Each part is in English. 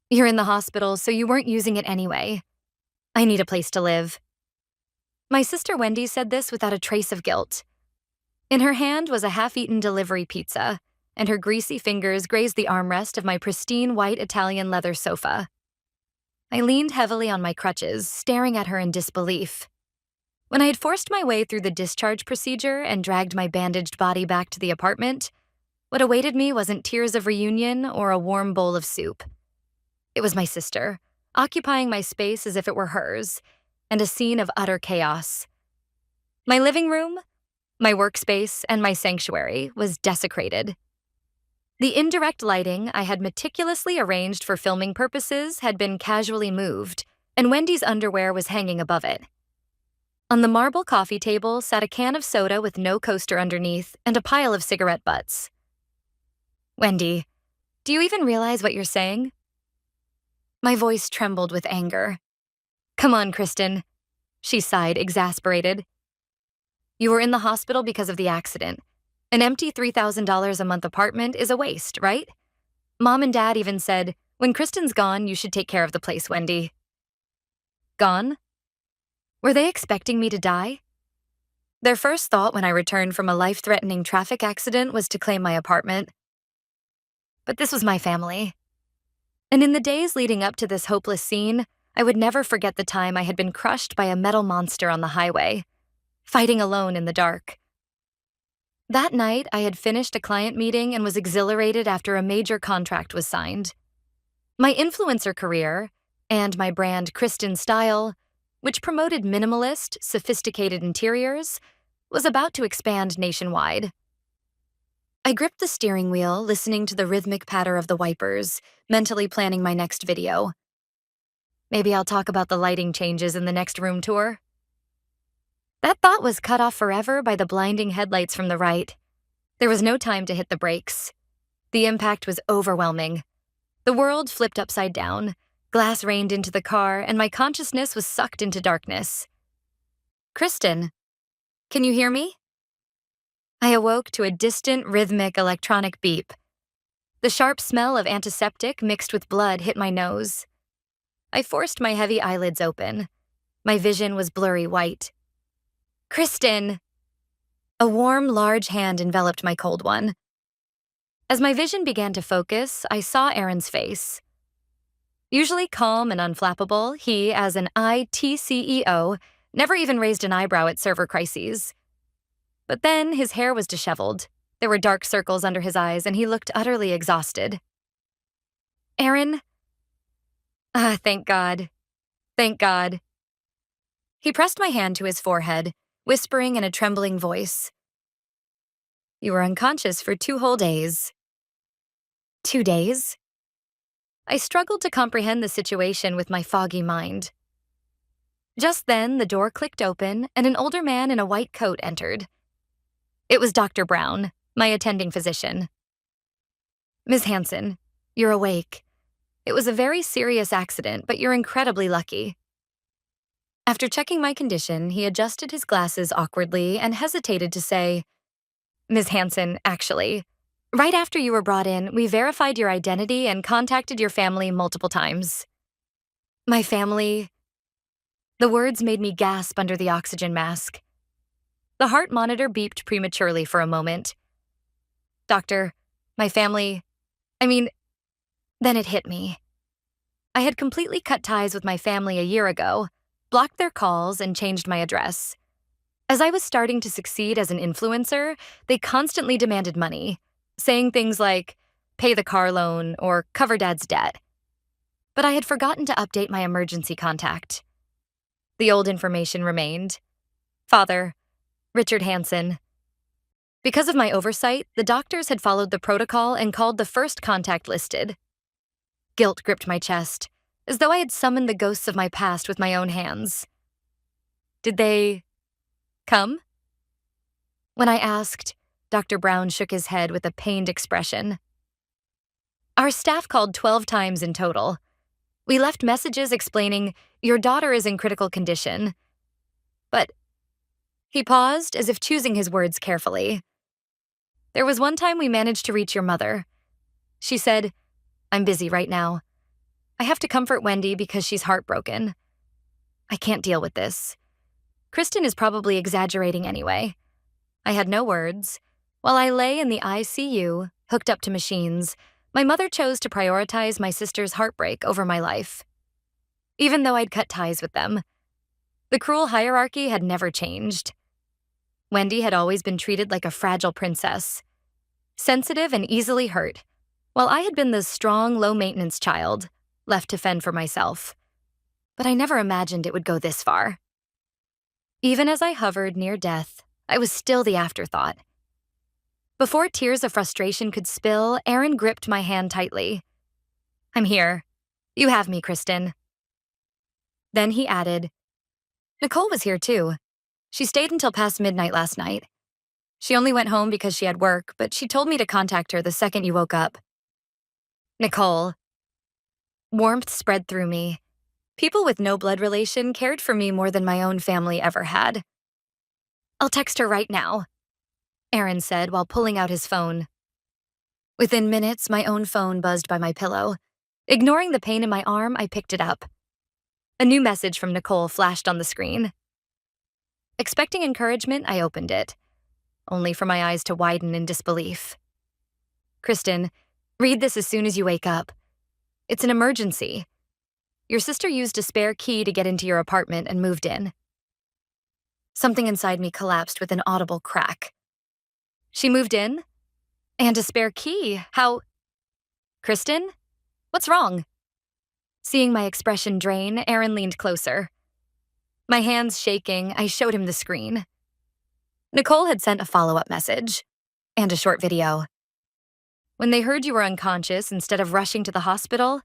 You're in the hospital, so you weren't using it anyway. I need a place to live. My sister Wendy said this without a trace of guilt. In her hand was a half-eaten delivery pizza, and her greasy fingers grazed the armrest of my pristine white Italian leather sofa. I leaned heavily on my crutches, staring at her in disbelief. When I had forced my way through the discharge procedure and dragged my bandaged body back to the apartment, what awaited me wasn't tears of reunion or a warm bowl of soup. It was my sister, occupying my space as if it were hers, and a scene of utter chaos. My living room, my workspace, and my sanctuary was desecrated. The indirect lighting I had meticulously arranged for filming purposes had been casually moved, and Wendy's underwear was hanging above it. On the marble coffee table sat a can of soda with no coaster underneath and a pile of cigarette butts. Wendy, do you even realize what you're saying? My voice trembled with anger. Come on, Kristen, she sighed, exasperated. You were in the hospital because of the accident. An empty $3,000 a month apartment is a waste, right? Mom and Dad even said, when Kristen's gone, you should take care of the place, Wendy. Gone? Were they expecting me to die? Their first thought when I returned from a life-threatening traffic accident was to claim my apartment. But this was my family. And in the days leading up to this hopeless scene, I would never forget the time I had been crushed by a metal monster on the highway, fighting alone in the dark. That night, I had finished a client meeting and was exhilarated after a major contract was signed. My influencer career, and my brand Kristen Style, which promoted minimalist, sophisticated interiors, was about to expand nationwide. I gripped the steering wheel, listening to the rhythmic patter of the wipers, mentally planning my next video. Maybe I'll talk about the lighting changes in the next room tour. That thought was cut off forever by the blinding headlights from the right. There was no time to hit the brakes. The impact was overwhelming. The world flipped upside down. Glass rained into the car, and my consciousness was sucked into darkness. Kristen, can you hear me? I awoke to a distant, rhythmic electronic beep. The sharp smell of antiseptic mixed with blood hit my nose. I forced my heavy eyelids open. My vision was blurry white. Kristen! A warm, large hand enveloped my cold one. As my vision began to focus, I saw Aaron's face. Usually calm and unflappable, he, as an IT CEO, never even raised an eyebrow at server crises. But then his hair was disheveled. There were dark circles under his eyes, and he looked utterly exhausted. Aaron? Thank God. Thank God. He pressed my hand to his forehead, whispering in a trembling voice. You were unconscious for 2 whole days. 2 days? I struggled to comprehend the situation with my foggy mind. Just then, the door clicked open, and an older man in a white coat entered. It was Dr. Brown, my attending physician. Ms. Hansen, you're awake. It was a very serious accident, but you're incredibly lucky. After checking my condition, he adjusted his glasses awkwardly and hesitated to say, Ms. Hansen, actually, right after you were brought in, we verified your identity and contacted your family multiple times. My family? The words made me gasp under the oxygen mask. The heart monitor beeped prematurely for a moment. Doctor, my family, then it hit me. I had completely cut ties with my family a year ago, blocked their calls, and changed my address. As I was starting to succeed as an influencer, they constantly demanded money, saying things like, pay the car loan or cover Dad's debt. But I had forgotten to update my emergency contact. The old information remained. Father, Richard Hansen. Because of my oversight, the doctors had followed the protocol and called the first contact listed. Guilt gripped my chest, as though I had summoned the ghosts of my past with my own hands. Did they come? When I asked, Dr. Brown shook his head with a pained expression. Our staff called 12 times in total. We left messages explaining, your daughter is in critical condition. But he paused as if choosing his words carefully. There was one time we managed to reach your mother. She said, I'm busy right now. I have to comfort Wendy because she's heartbroken. I can't deal with this. Kristen is probably exaggerating anyway. I had no words. While I lay in the ICU, hooked up to machines, my mother chose to prioritize my sister's heartbreak over my life. Even though I'd cut ties with them, the cruel hierarchy had never changed. Wendy had always been treated like a fragile princess, sensitive and easily hurt, while I had been the strong, low-maintenance child, left to fend for myself. But I never imagined it would go this far. Even as I hovered near death, I was still the afterthought. Before tears of frustration could spill, Aaron gripped my hand tightly. "I'm here. You have me, Kristen." Then he added, "Nicole was here too. She stayed until past midnight last night. She only went home because she had work, but she told me to contact her the second you woke up." Nicole. Warmth spread through me. People with no blood relation cared for me more than my own family ever had. "I'll text her right now," Aaron said while pulling out his phone. Within minutes, my own phone buzzed by my pillow. Ignoring the pain in my arm, I picked it up. A new message from Nicole flashed on the screen. Expecting encouragement, I opened it, only for my eyes to widen in disbelief. "Kristen, read this as soon as you wake up. It's an emergency. Your sister used a spare key to get into your apartment and moved in." Something inside me collapsed with an audible crack. "She moved in? And a spare key? How?" "Kristen? What's wrong?" Seeing my expression drain, Aaron leaned closer. My hands shaking, I showed him the screen. Nicole had sent a follow-up message and a short video. "When they heard you were unconscious, instead of rushing to the hospital,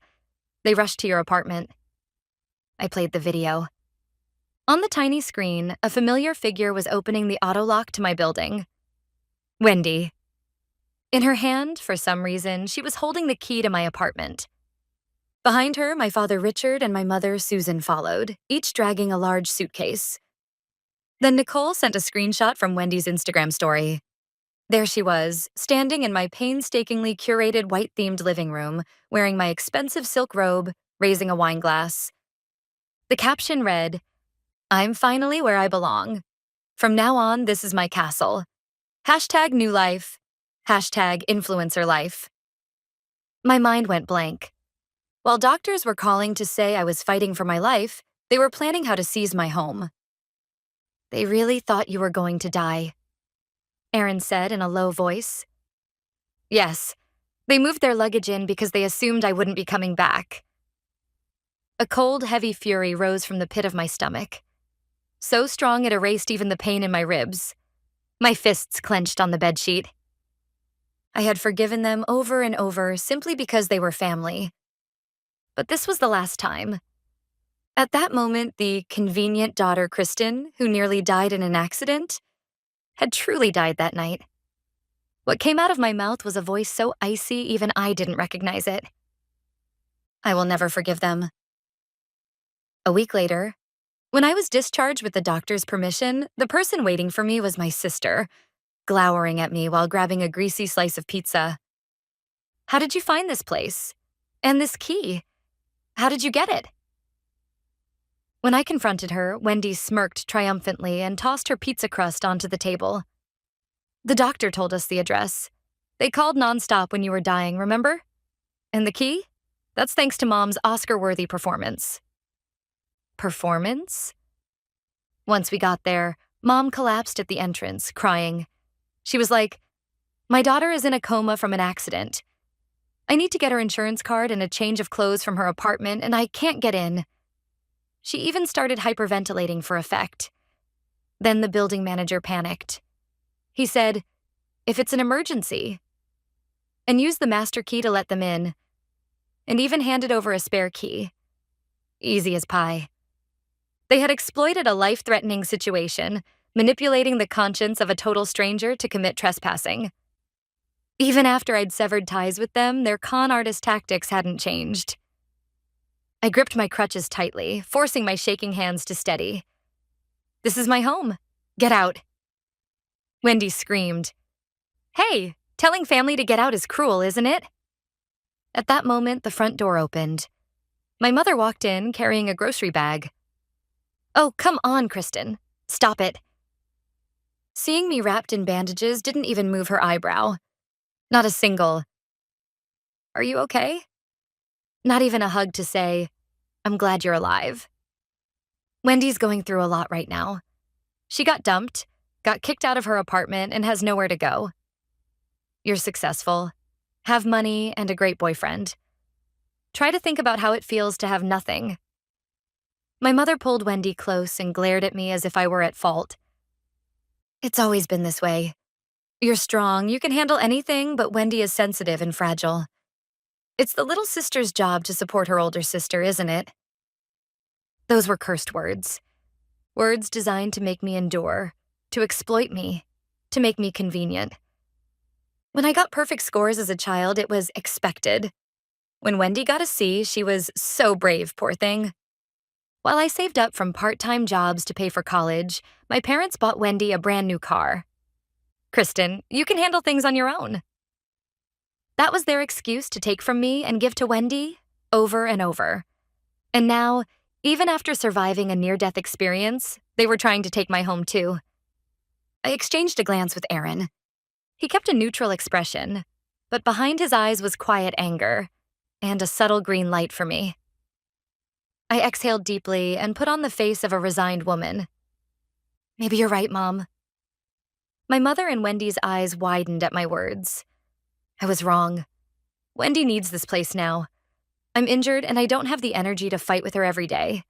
they rushed to your apartment." I played the video. On the tiny screen, a familiar figure was opening the auto-lock to my building. Wendy. In her hand, for some reason, she was holding the key to my apartment. Behind her, my father Richard and my mother Susan followed, each dragging a large suitcase. Then Nicole sent a screenshot from Wendy's Instagram story. There she was, standing in my painstakingly curated white-themed living room, wearing my expensive silk robe, raising a wine glass. The caption read, "I'm finally where I belong. From now on, this is my castle. #new life. #influencer life." My mind went blank. While doctors were calling to say I was fighting for my life, they were planning how to seize my home. "They really thought you were going to die," Aaron said in a low voice. "Yes, they moved their luggage in because they assumed I wouldn't be coming back." A cold, heavy fury rose from the pit of my stomach. So strong it erased even the pain in my ribs. My fists clenched on the bedsheet. I had forgiven them over and over simply because they were family. But this was the last time. At that moment, the convenient daughter Kristen, who nearly died in an accident, had truly died that night. What came out of my mouth was a voice so icy even I didn't recognize it. I will never forgive them. A week later, when I was discharged with the doctor's permission, the person waiting for me was my sister, glowering at me while grabbing a greasy slice of pizza. "How did you find this place? And this key? How did you get it?" When I confronted her, Wendy smirked triumphantly and tossed her pizza crust onto the table. "The doctor told us the address. They called nonstop when you were dying, remember? And the key? That's thanks to Mom's Oscar-worthy performance." Performance? Once we got there, Mom collapsed at the entrance, crying. She was like, "My daughter is in a coma from an accident. I need to get her insurance card and a change of clothes from her apartment, and I can't get in." She even started hyperventilating for effect. Then the building manager panicked. He said, "If it's an emergency," and used the master key to let them in, and even handed over a spare key. Easy as pie. They had exploited a life-threatening situation, manipulating the conscience of a total stranger to commit trespassing. Even after I'd severed ties with them, their con artist tactics hadn't changed. I gripped my crutches tightly, forcing my shaking hands to steady. "This is my home. Get out." Wendy screamed. "Hey, telling family to get out is cruel, isn't it?" At that moment, the front door opened. My mother walked in carrying a grocery bag. Oh, come on, Kristen. Stop it. Seeing me wrapped in bandages didn't even move her eyebrow. Not a single. Are you okay? Not even a hug to say, I'm glad you're alive. Wendy's going through a lot right now. She got dumped, got kicked out of her apartment, and has nowhere to go. You're successful, have money, and a great boyfriend. Try to think about how it feels to have nothing. My mother pulled Wendy close and glared at me as if I were at fault. It's always been this way. You're strong, you can handle anything, but Wendy is sensitive and fragile. It's the little sister's job to support her older sister, isn't it? Those were cursed words. Words designed to make me endure, to exploit me, to make me convenient. When I got perfect scores as a child, it was expected. When Wendy got a C, she was so brave, poor thing. While I saved up from part-time jobs to pay for college, my parents bought Wendy a brand new car. Kristen, you can handle things on your own. That was their excuse to take from me and give to Wendy over and over. And now, even after surviving a near-death experience, they were trying to take my home too. I exchanged a glance with Aaron. He kept a neutral expression, but behind his eyes was quiet anger and a subtle green light for me. I exhaled deeply and put on the face of a resigned woman. Maybe you're right, Mom. My mother and Wendy's eyes widened at my words. I was wrong. Wendy needs this place now. I'm injured and I don't have the energy to fight with her every day.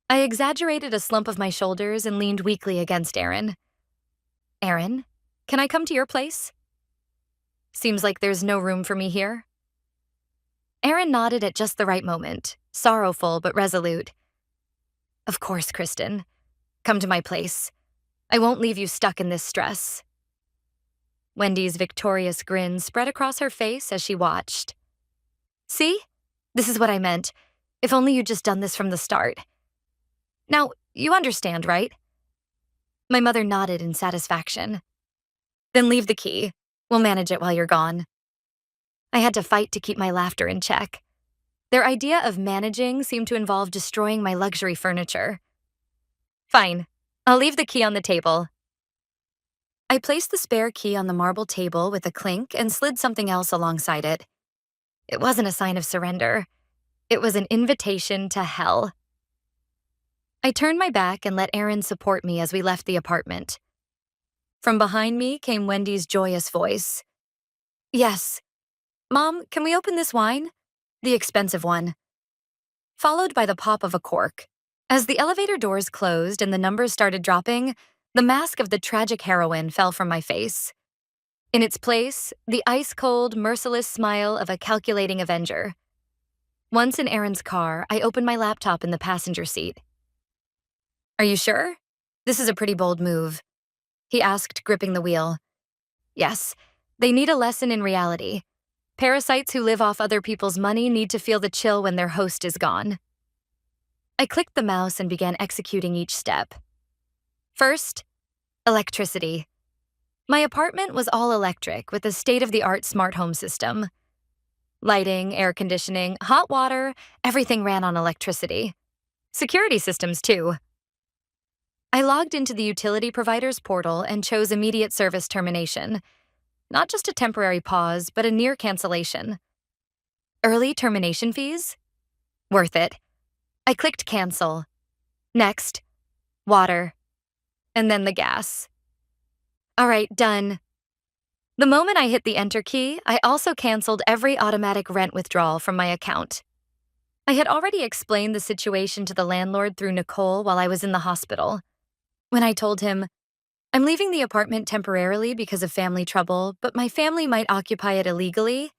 I exaggerated a slump of my shoulders and leaned weakly against Aaron. Aaron, can I come to your place? Seems like there's no room for me here. Aaron nodded at just the right moment, sorrowful but resolute. Of course, Kristen. Come to my place. I won't leave you stuck in this stress. Wendy's victorious grin spread across her face as she watched. See? This is what I meant. If only you'd just done this from the start. Now, you understand, right? My mother nodded in satisfaction. Then leave the key. We'll manage it while you're gone. I had to fight to keep my laughter in check. Their idea of managing seemed to involve destroying my luxury furniture. Fine. I'll leave the key on the table. I placed the spare key on the marble table with a clink and slid something else alongside it. It wasn't a sign of surrender. It was an invitation to hell. I turned my back and let Aaron support me as we left the apartment. From behind me came Wendy's joyous voice. Yes. Mom, can we open this wine? The expensive one. Followed by the pop of a cork. As the elevator doors closed and the numbers started dropping, the mask of the tragic heroine fell from my face. In its place, the ice-cold, merciless smile of a calculating avenger. Once in Aaron's car, I opened my laptop in the passenger seat. Are you sure? This is a pretty bold move, he asked, gripping the wheel. Yes, they need a lesson in reality. Parasites who live off other people's money need to feel the chill when their host is gone. I clicked the mouse and began executing each step. First, electricity. My apartment was all electric with a state-of-the-art smart home system. Lighting, air conditioning, hot water, everything ran on electricity. Security systems, too. I logged into the utility provider's portal and chose immediate service termination. Not just a temporary pause, but a near cancellation. Early termination fees? Worth it. I clicked cancel. Next, water. And then the gas. All right, done. The moment I hit the enter key, I also canceled every automatic rent withdrawal from my account. I had already explained the situation to the landlord through Nicole while I was in the hospital. When I told him, I'm leaving the apartment temporarily because of family trouble, but my family might occupy it illegally,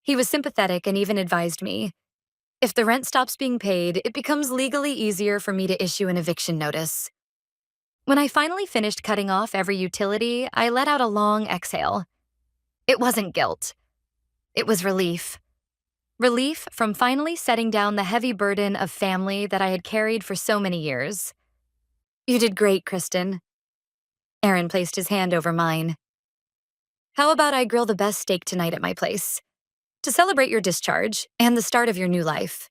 he was sympathetic and even advised me, if the rent stops being paid, it becomes legally easier for me to issue an eviction notice. When I finally finished cutting off every utility, I let out a long exhale. It wasn't guilt. It was relief. Relief from finally setting down the heavy burden of family that I had carried for so many years. You did great, Kristen. Aaron placed his hand over mine. How about I grill the best steak tonight at my place? To celebrate your discharge and the start of your new life.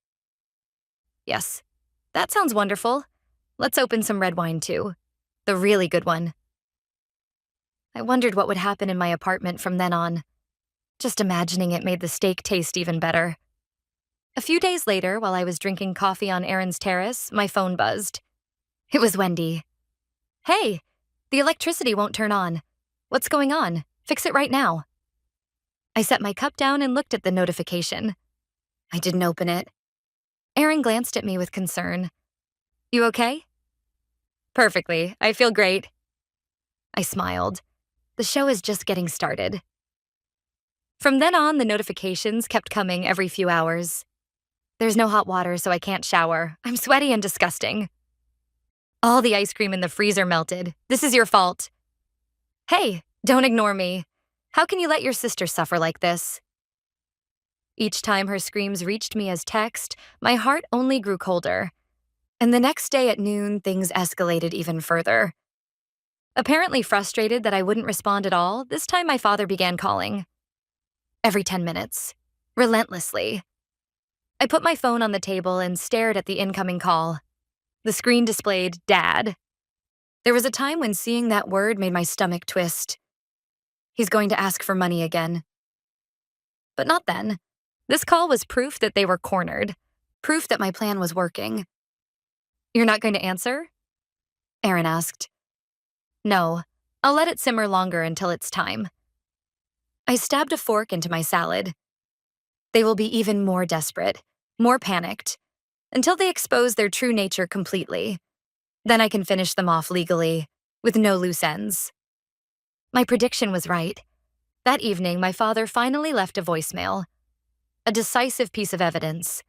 Yes. That sounds wonderful. Let's open some red wine too. The really good one. I wondered what would happen in my apartment from then on. Just imagining it made the steak taste even better. A few days later, while I was drinking coffee on Aaron's terrace, my phone buzzed. It was Wendy. Hey, the electricity won't turn on. What's going on? Fix it right now. I set my cup down and looked at the notification. I didn't open it. Aaron glanced at me with concern. You okay? Perfectly. I feel great. I smiled. The show is just getting started. From then on, the notifications kept coming every few hours. There's no hot water, so I can't shower. I'm sweaty and disgusting. All the ice cream in the freezer melted. This is your fault. Hey, don't ignore me. How can you let your sister suffer like this? Each time her screams reached me as text, my heart only grew colder. And the next day at noon, things escalated even further. Apparently frustrated that I wouldn't respond at all, this time my father began calling. Every 10 minutes. Relentlessly. I put my phone on the table and stared at the incoming call. The screen displayed Dad. There was a time when seeing that word made my stomach twist. He's going to ask for money again. But not then. This call was proof that they were cornered. Proof that my plan was working. You're not going to answer? Aaron asked. No, I'll let it simmer longer until it's time. I stabbed a fork into my salad. They will be even more desperate, more panicked, until they expose their true nature completely. Then I can finish them off legally, with no loose ends. My prediction was right. That evening, my father finally left a voicemail. A decisive piece of evidence.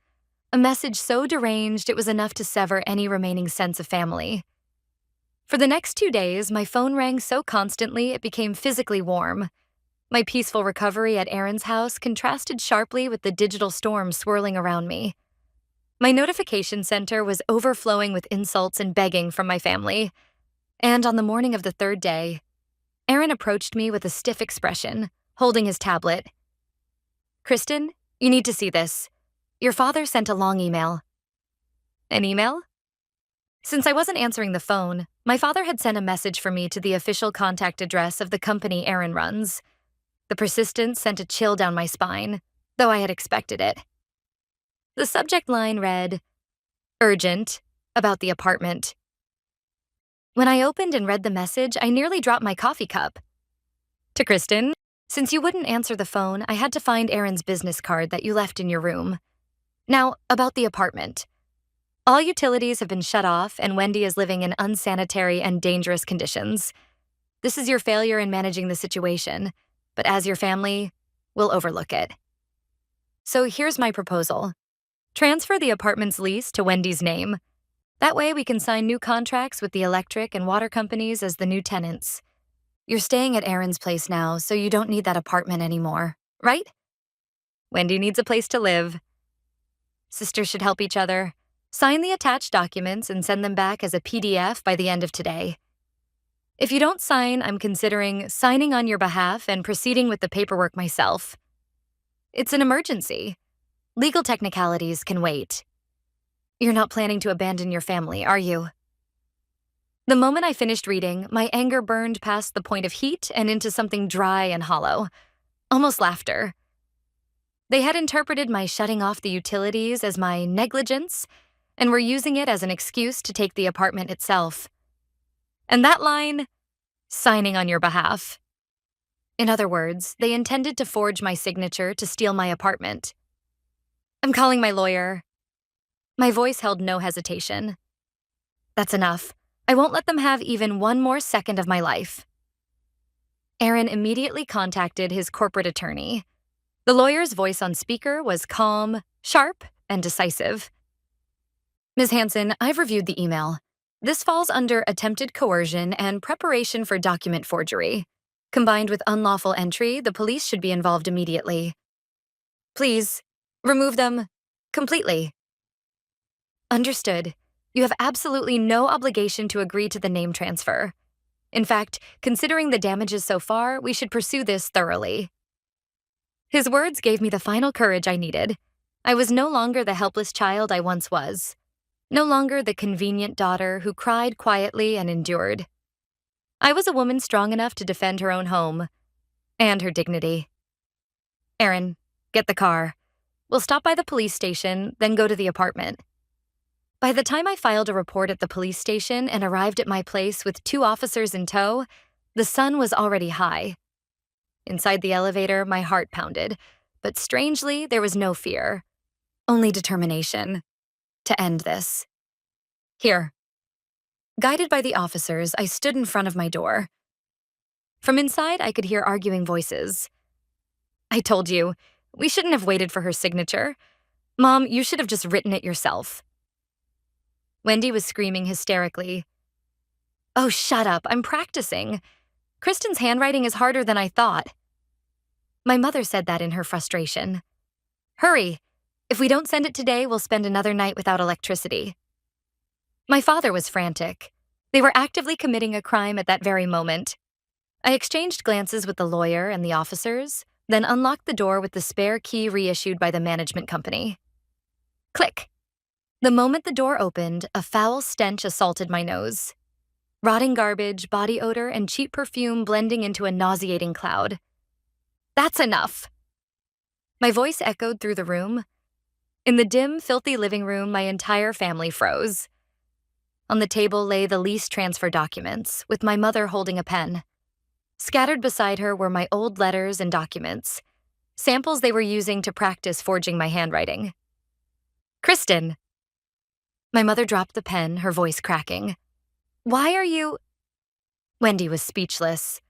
A message so deranged it was enough to sever any remaining sense of family. For the next 2 days, my phone rang so constantly it became physically warm. My peaceful recovery at Aaron's house contrasted sharply with the digital storm swirling around me. My notification center was overflowing with insults and begging from my family. And on the morning of the 3rd day, Aaron approached me with a stiff expression, holding his tablet. Kristen, you need to see this. Your father sent a long email. An email? Since I wasn't answering the phone, my father had sent a message for me to the official contact address of the company Aaron runs. The persistence sent a chill down my spine, though I had expected it. The subject line read, Urgent, about the apartment. When I opened and read the message, I nearly dropped my coffee cup. To Kristen, since you wouldn't answer the phone, I had to find Aaron's business card that you left in your room. Now, about the apartment. All utilities have been shut off, and Wendy is living in unsanitary and dangerous conditions. This is your failure in managing the situation, but as your family, we'll overlook it. So here's my proposal. Transfer the apartment's lease to Wendy's name. That way we can sign new contracts with the electric and water companies as the new tenants. You're staying at Aaron's place now, so you don't need that apartment anymore, right? Wendy needs a place to live. Sisters should help each other. Sign the attached documents and send them back as a PDF by the end of today. If you don't sign, I'm considering signing on your behalf and proceeding with the paperwork myself. It's an emergency. Legal technicalities can wait. You're not planning to abandon your family, are you? The moment I finished reading, my anger burned past the point of heat and into something dry and hollow, almost laughter. They had interpreted my shutting off the utilities as my negligence and were using it as an excuse to take the apartment itself. And that line, signing on your behalf. In other words, they intended to forge my signature to steal my apartment. I'm calling my lawyer. My voice held no hesitation. That's enough. I won't let them have even one more second of my life. Aaron immediately contacted his corporate attorney. The lawyer's voice on speaker was calm, sharp, and decisive. Ms. Hansen, I've reviewed the email. This falls under attempted coercion and preparation for document forgery. Combined with unlawful entry, the police should be involved immediately. Please, remove them completely. Understood. You have absolutely no obligation to agree to the name transfer. In fact, considering the damages so far, we should pursue this thoroughly. His words gave me the final courage I needed. I was no longer the helpless child I once was. No longer the convenient daughter who cried quietly and endured. I was a woman strong enough to defend her own home and her dignity. Erin, get the car. We'll stop by the police station, then go to the apartment. By the time I filed a report at the police station and arrived at my place with 2 officers in tow, the sun was already high. Inside the elevator, my heart pounded, but strangely, there was no fear, only determination to end this. Here. Guided by the officers, I stood in front of my door. From inside, I could hear arguing voices. I told you, we shouldn't have waited for her signature. Mom, you should have just written it yourself. Wendy was screaming hysterically. Oh, shut up, I'm practicing. Kristen's handwriting is harder than I thought. My mother said that in her frustration. Hurry. If we don't send it today, we'll spend another night without electricity. My father was frantic. They were actively committing a crime at that very moment. I exchanged glances with the lawyer and the officers, then unlocked the door with the spare key reissued by the management company. Click. The moment the door opened, a foul stench assaulted my nose. Rotting garbage, body odor, and cheap perfume blending into a nauseating cloud. That's enough. My voice echoed through the room. In the dim, filthy living room, my entire family froze. On the table lay the lease transfer documents, with my mother holding a pen. Scattered beside her were my old letters and documents, samples they were using to practice forging my handwriting. Kristen. My mother dropped the pen, her voice cracking. Why are you... Wendy was speechless.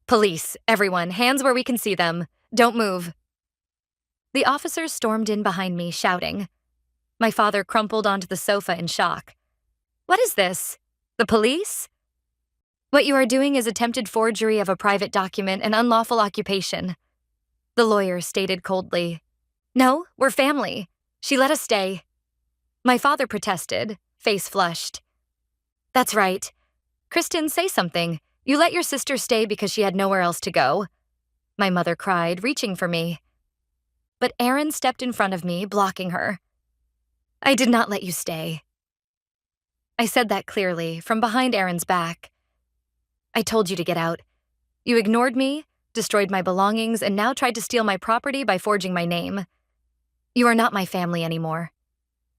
Police, everyone, hands where we can see them. Don't move. The officers stormed in behind me, shouting. My father crumpled onto the sofa in shock. What is this? The police? What you are doing is attempted forgery of a private document and unlawful occupation. The lawyer stated coldly. No, we're family. She let us stay. My father protested, face flushed. That's right. Kristen, say something. You let your sister stay because she had nowhere else to go. My mother cried, reaching for me. But Erin stepped in front of me, blocking her. I did not let you stay. I said that clearly, from behind Erin's back. I told you to get out. You ignored me, destroyed my belongings, and now tried to steal my property by forging my name. You are not my family anymore.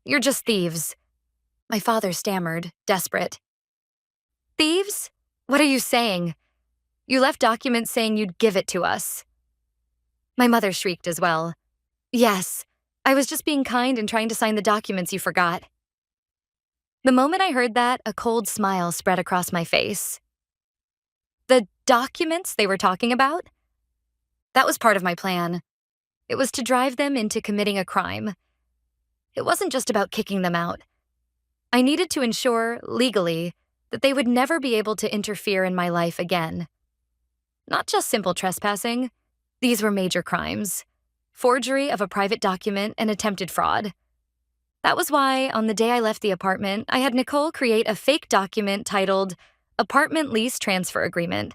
You're just thieves. My father stammered, desperate. Thieves? What are you saying? You left documents saying you'd give it to us. My mother shrieked as well. Yes, I was just being kind and trying to sign the documents you forgot. The moment I heard that, a cold smile spread across my face. The documents they were talking about? That was part of my plan. It was to drive them into committing a crime. It wasn't just about kicking them out. I needed to ensure, legally, that they would never be able to interfere in my life again. Not just simple trespassing. These were major crimes. Forgery of a private document and attempted fraud. That was why, on the day I left the apartment, I had Nicole create a fake document titled Apartment Lease Transfer Agreement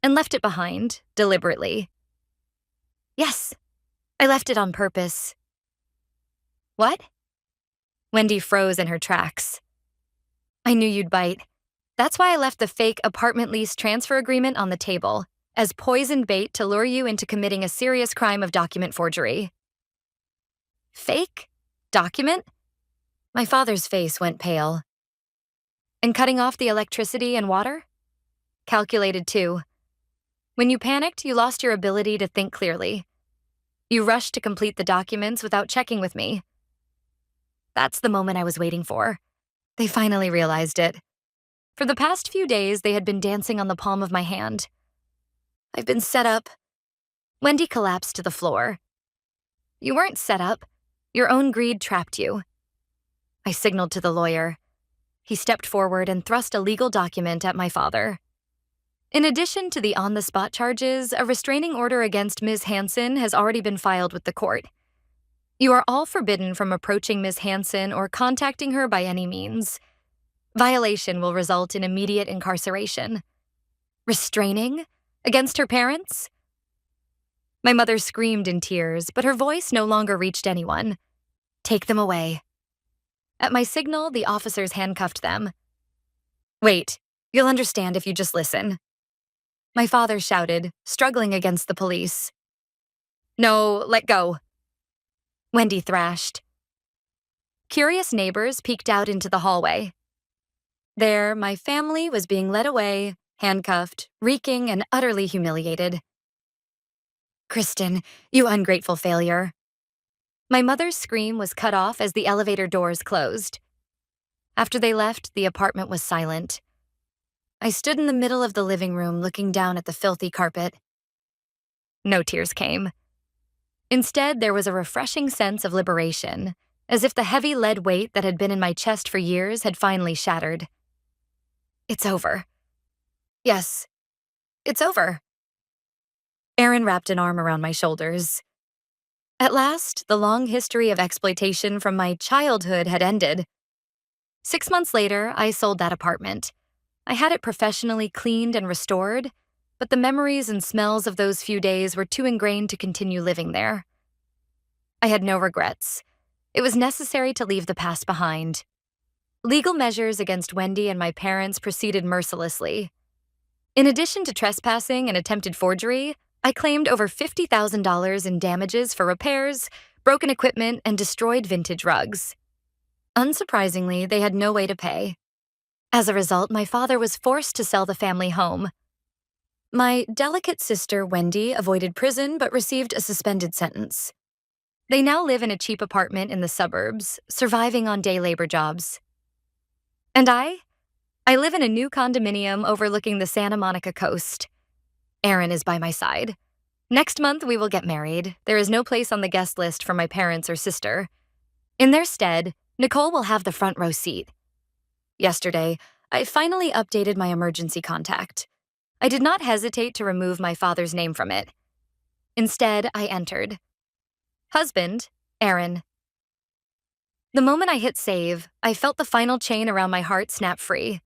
and left it behind, deliberately. Yes, I left it on purpose. What? Wendy froze in her tracks. I knew you'd bite. That's why I left the fake apartment lease transfer agreement on the table, as poisoned bait to lure you into committing a serious crime of document forgery. Fake? Document? My father's face went pale. And cutting off the electricity and water? Calculated too. When you panicked, you lost your ability to think clearly. You rushed to complete the documents without checking with me. That's the moment I was waiting for. They finally realized it. For the past few days, they had been dancing on the palm of my hand. I've been set up. Wendy collapsed to the floor. You weren't set up. Your own greed trapped you. I signaled to the lawyer. He stepped forward and thrust a legal document at my father. In addition to the on-the-spot charges, a restraining order against Ms. Hansen has already been filed with the court. You are all forbidden from approaching Ms. Hansen or contacting her by any means. Violation will result in immediate incarceration. Restraining? Against her parents? My mother screamed in tears, but her voice no longer reached anyone. Take them away. At my signal, the officers handcuffed them. Wait, you'll understand if you just listen. My father shouted, struggling against the police. No, let go. Wendy thrashed. Curious neighbors peeked out into the hallway. There, my family was being led away, handcuffed, reeking, and utterly humiliated. Kristen, you ungrateful failure. My mother's scream was cut off as the elevator doors closed. After they left, the apartment was silent. I stood in the middle of the living room looking down at the filthy carpet. No tears came. Instead, there was a refreshing sense of liberation, as if the heavy lead weight that had been in my chest for years had finally shattered. It's over. Yes, it's over. Aaron wrapped an arm around my shoulders. At last, the long history of exploitation from my childhood had ended. 6 months later, I sold that apartment. I had it professionally cleaned and restored, but the memories and smells of those few days were too ingrained to continue living there. I had no regrets. It was necessary to leave the past behind. Legal measures against Wendy and my parents proceeded mercilessly. In addition to trespassing and attempted forgery, I claimed over $50,000 in damages for repairs, broken equipment, and destroyed vintage rugs. Unsurprisingly, they had no way to pay. As a result, my father was forced to sell the family home. My delicate sister, Wendy, avoided prison but received a suspended sentence. They now live in a cheap apartment in the suburbs, surviving on day labor jobs. And I live in a new condominium overlooking the Santa Monica coast. Aaron is by my side. Next month, we will get married. There is no place on the guest list for my parents or sister. In their stead, Nicole will have the front row seat. Yesterday, I finally updated my emergency contact. I did not hesitate to remove my father's name from it. Instead, I entered. Husband, Aaron. The moment I hit save, I felt the final chain around my heart snap free.